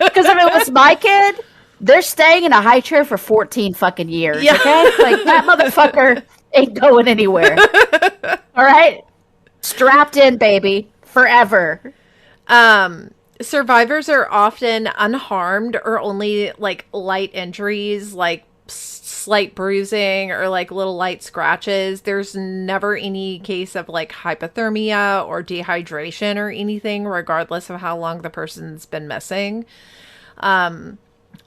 Because if it was my kid, they're staying in a high chair for 14 fucking years. Yeah. Okay, like that motherfucker ain't going anywhere. All right, strapped in, baby, forever. Survivors are often unharmed or only like light injuries, like slight bruising or like little light scratches. There's never any case of like hypothermia or dehydration or anything, regardless of how long the person's been missing.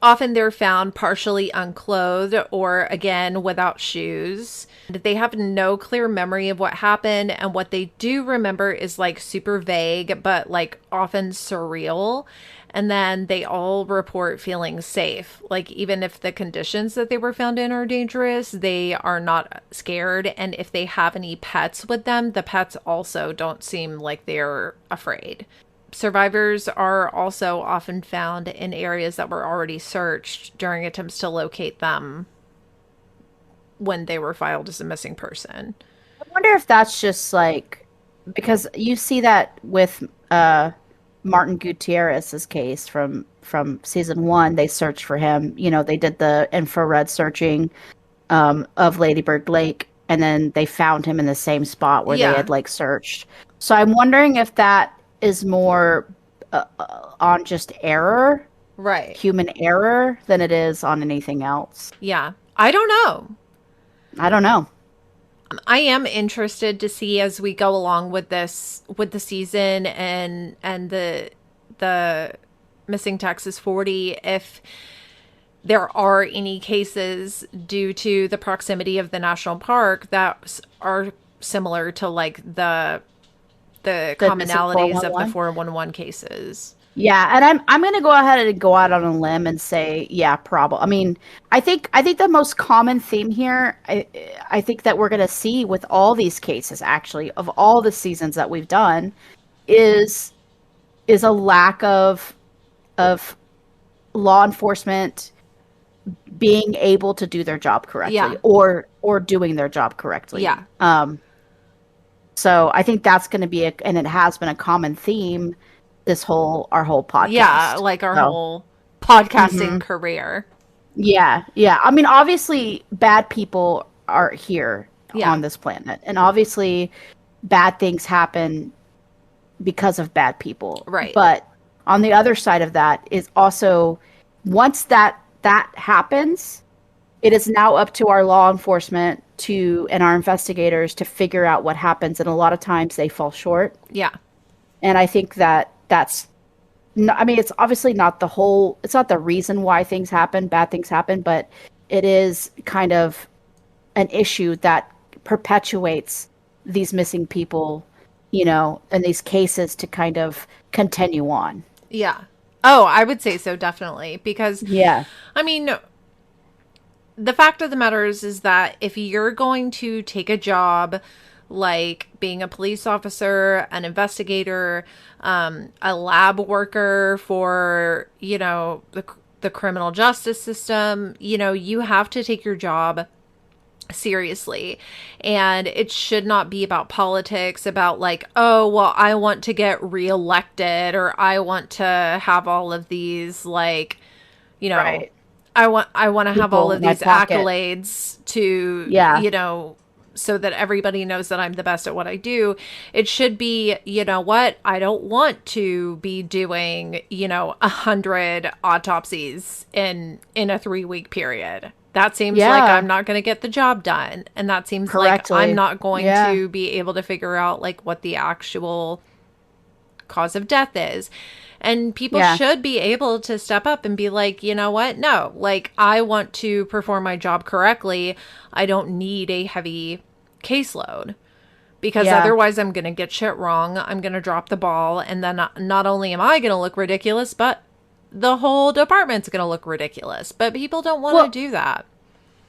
Often they're found partially unclothed or, again, without shoes. They have no clear memory of what happened, and what they do remember is like super vague, but like often surreal. And then they all report feeling safe. Like, even if the conditions that they were found in are dangerous, they are not scared. And if they have any pets with them, the pets also don't seem like they're afraid. Survivors are also often found in areas that were already searched during attempts to locate them when they were filed as a missing person. I wonder if that's just like because you see that with Martin Gutierrez's case from season one. They searched for him. They did the infrared searching of Lady Bird Lake, and then they found him in the same spot where they Yeah. had like searched. So I'm wondering if that is more on just error, Right. human error, than it is on anything else. Yeah. I don't know. I don't know. I am interested to see as we go along with the season and the Missing Texas 40 if there are any cases due to the proximity of the national park that are similar to like the The missing commonalities of the 411? 411 cases. Yeah, and I'm gonna go ahead and go out on a limb and say, yeah, probably. I mean, I think the most common theme here, I think that we're gonna see with all these cases, actually, of all the seasons that we've done, is a lack of law enforcement being able to do their job correctly, Yeah. or doing their job correctly. Yeah. So I think that's going to be and it has been a common theme our whole Yeah, podcast. like our So, whole podcasting mhm. career. Yeah, yeah. I mean, obviously, bad people are here Yeah. on this planet, and obviously, bad things happen because of bad people. Right. But on the other side of that is also once that happens, it is now up to our law enforcement to and our investigators to figure out what happens, and a lot of times they fall short. Yeah. And I think that that's no, I mean, it's obviously not the whole, it's not the reason why things happen, bad things happen, but it is kind of an issue that perpetuates these missing people, and these cases to kind of continue on. Yeah. Oh, I would say so, definitely. Because, Yeah. I mean, the fact of the matter is that if you're going to take a job like being a police officer, an investigator, a lab worker for, the criminal justice system, you have to take your job seriously. And it should not be about politics, about like, oh, well, I want to get reelected, or I want to have all of these, like, you know, Right. I want to have all People of in my these pocket. accolades to, Yeah. so that everybody knows that I'm the best at what I do. It should be, you know what? I don't want to be doing, 100 autopsies in a 3-week period. That seems like Yeah. I'm not going to get the job done. And that seems like I'm Correctly. not going Yeah. to be able to figure out like what the actual cause of death is. And people Yeah. should be able to step up and be like, you know what? No, like I want to perform my job correctly. I don't need a heavy caseload because Yeah. otherwise I'm going to get shit wrong. I'm going to drop the ball. And then not only am I going to look ridiculous, but the whole department's going to look ridiculous. But people don't want to Well, do that.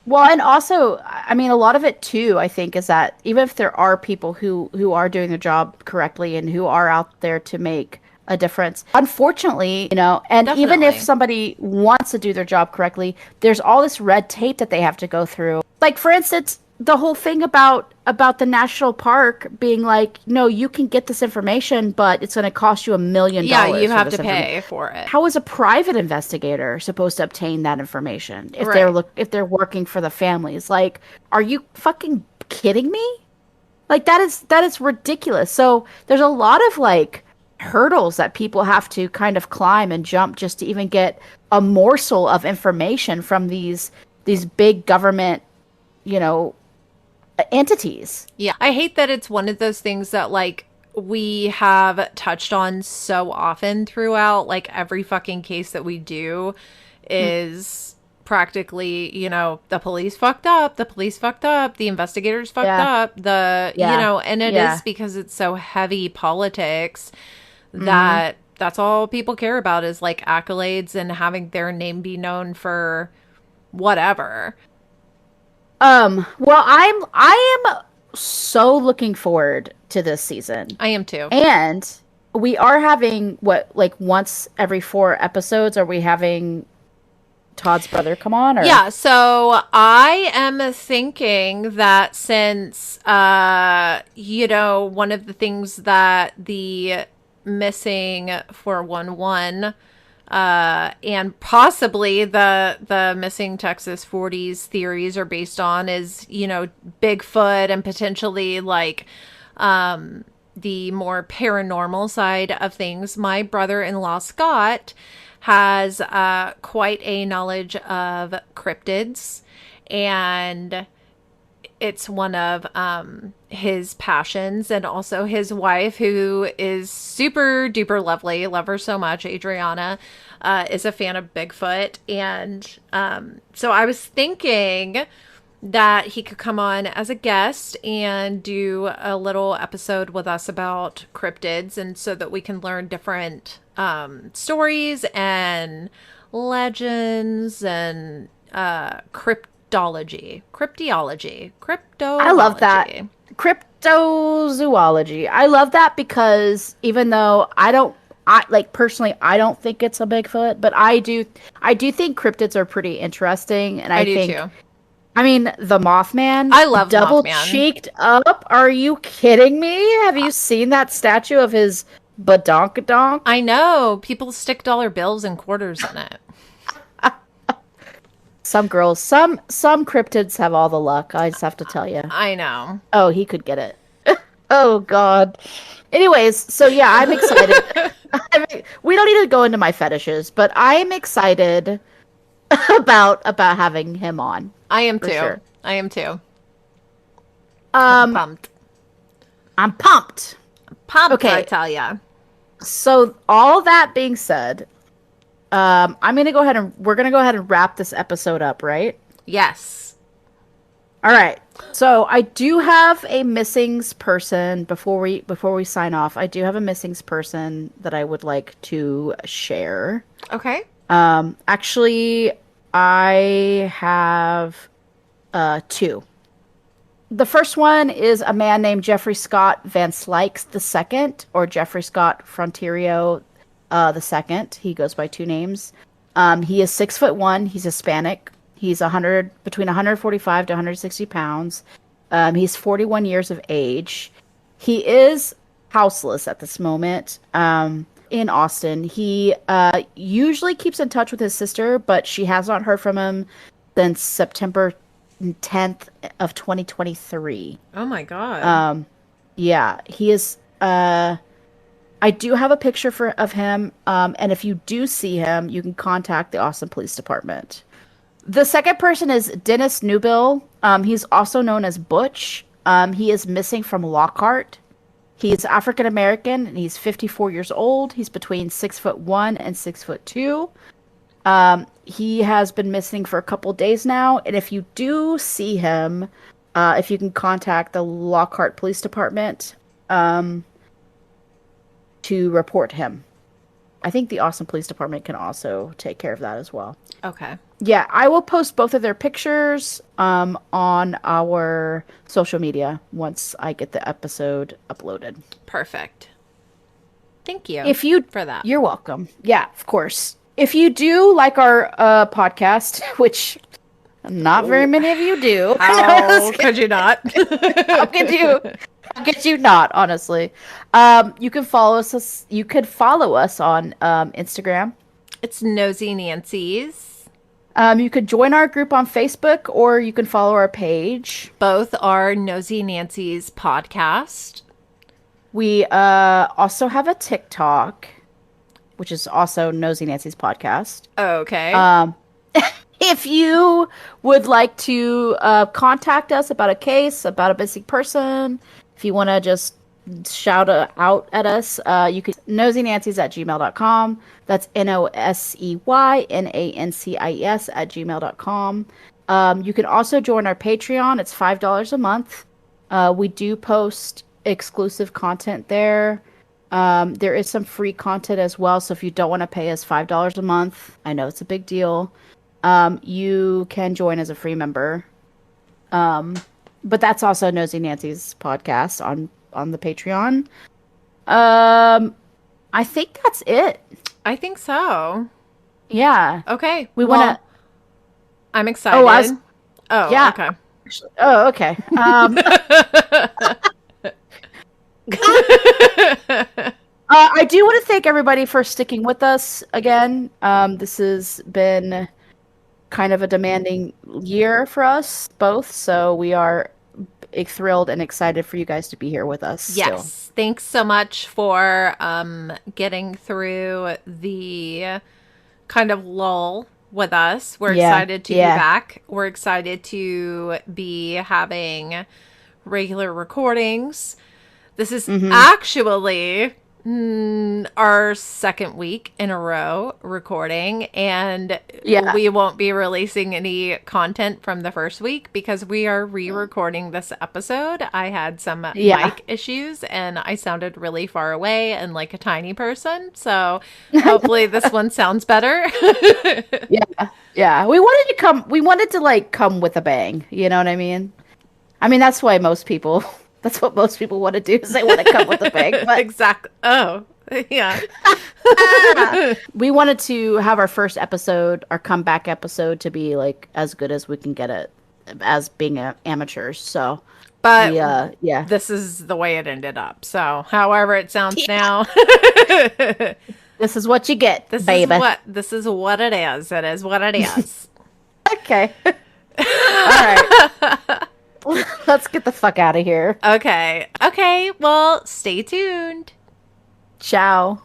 well, and also, I mean, a lot of it too, I think, is that even if there are people who are doing their job correctly and who are out there to make a difference, unfortunately, and even if Definitely. somebody wants to do their job correctly, there's all this red tape that they have to go through. Like, for instance, the whole thing about the national park being like, no, you can get this information, but it's going to cost you $1 million Yeah, you for have this to information. pay for it. How is a private investigator supposed to obtain that information Right. if they're working for the families? Like, are you fucking kidding me? Like that is ridiculous. So there's a lot of like hurdles that people have to kind of climb and jump just to even get a morsel of information from these big government, you know, entities. Yeah. I hate that it's one of those things that like we have touched on so often throughout like every fucking case that we do is practically, the police fucked up, the investigators fucked Yeah. up, Yeah. and it Yeah. is because it's so heavy politics Hmm. that that's all people care about is like accolades and having their name be known for whatever. Well, I am so looking forward to this season. I am too. And we are having what, like once every 4 episodes, are we having Todd's brother come on or? Yeah, so I am thinking that since one of the things that the missing 411 and possibly the missing Texas 40s theories are based on is, Bigfoot and potentially like the more paranormal side of things. My brother-in-law Scott has quite a knowledge of cryptids, and it's one of his passions. And also his wife, who is super duper lovely, love her so much, Adriana, is a fan of Bigfoot. And so I was thinking that he could come on as a guest and do a little episode with us about cryptids, and so that we can learn different stories and legends and I love that. cryptozoology. Cryptozoology. I love that because even though I like personally, I don't think it's a Bigfoot, but I do think cryptids are pretty interesting. And I I do think, too. I mean, the Mothman, I love double Mothman. cheeked up. Are you kidding me? Have you seen that statue of his Badonkadonk. I know. People stick dollar bills and quarters in it. Some girls, some cryptids have all the luck. I just have to tell you. I know. Oh, he could get it. Oh God. Anyways, so yeah, I'm excited. We don't need to go into my fetishes, but I'm excited about having him on I am for too. sure. I am too. I'm pumped. I'm pumped. Pumped, I Okay, tell ya. so all that being said, we're gonna go ahead and wrap this episode up, right? Yes. All right. So I do have a missings person before we sign off. I do have a missings person that I would like to share. Okay. Actually, I have two. The first one is a man named Jeffrey Scott Van Slyke II, or Jeffrey Scott Fronterio the second. He goes by two names. He is 6'1". He's Hispanic. He's between 145 to 160 pounds. He's 41 years of age. He is houseless at this moment. In Austin, he usually keeps in touch with his sister, but she has not heard from him since September 10th of 2023. Oh my God. Yeah, he is. I do have a picture of him, and if you do see him, you can contact the Austin Police Department. The second person is Dennis Newbill. He's also known as Butch. He is missing from Lockhart. He's African American, and he's 54 years old. He's between 6'1" and 6'2". He has been missing for a couple days now, and if you do see him, if you can contact the Lockhart Police Department to report him. I think the Austin Police Department can also take care of that as well. Okay. Yeah, I will post both of their pictures on our social media once I get the episode uploaded. Perfect. Thank you If you for that. You're welcome. Yeah, of course. If you do like our podcast, which not very many of you do. How could you not? How could you? How could you not? Honestly, you can follow us. You could follow us on Instagram. It's Nosey Nancies. You could join our group on Facebook, or you can follow our page. Both are Nosey Nancies podcast. We also have a TikTok, which is also Nosey Nancy's podcast. Okay. If you would like to contact us about a case, about a missing person, if you want to just shout out at us, you can noseynancies@gmail.com. That's NOSEYNANCIES@gmail.com. You can also join our Patreon. It's $5 a month. We do post exclusive content there. There is some free content as well, so if you don't want to pay us $5 a month, I know it's a big deal, you can join as a free member. But that's also Nosey Nancy's podcast on the Patreon. I think that's it. I think so. Yeah. Okay. We want to... I'm excited. Yeah. Okay. Oh, okay. I do want to thank everybody for sticking with us again. This has been kind of a demanding year for us both, so we are thrilled and excited for you guys to be here with us. Yes. Still. Thanks so much for getting through the kind of lull with us. We're excited to be back. We're excited to be having regular recordings. This is actually our second week in a row recording, and we won't be releasing any content from the first week because we are re-recording this episode. I had some mic issues and I sounded really far away and like a tiny person, so hopefully this one sounds better. Yeah. We wanted to like come with a bang, you know what I mean? That's why that's what most people want to do, is they want to come with a bang. But... Exactly. Oh, yeah. We wanted to have our first episode, our comeback episode, to be like as good as we can get it as being amateurs. So But Yeah. this is the way it ended up. So, however it sounds now, This is what you get, baby. this is what it is. It is what it is. Okay. All right. Let's get the fuck out of here. Okay. Okay. Well, stay tuned. Ciao.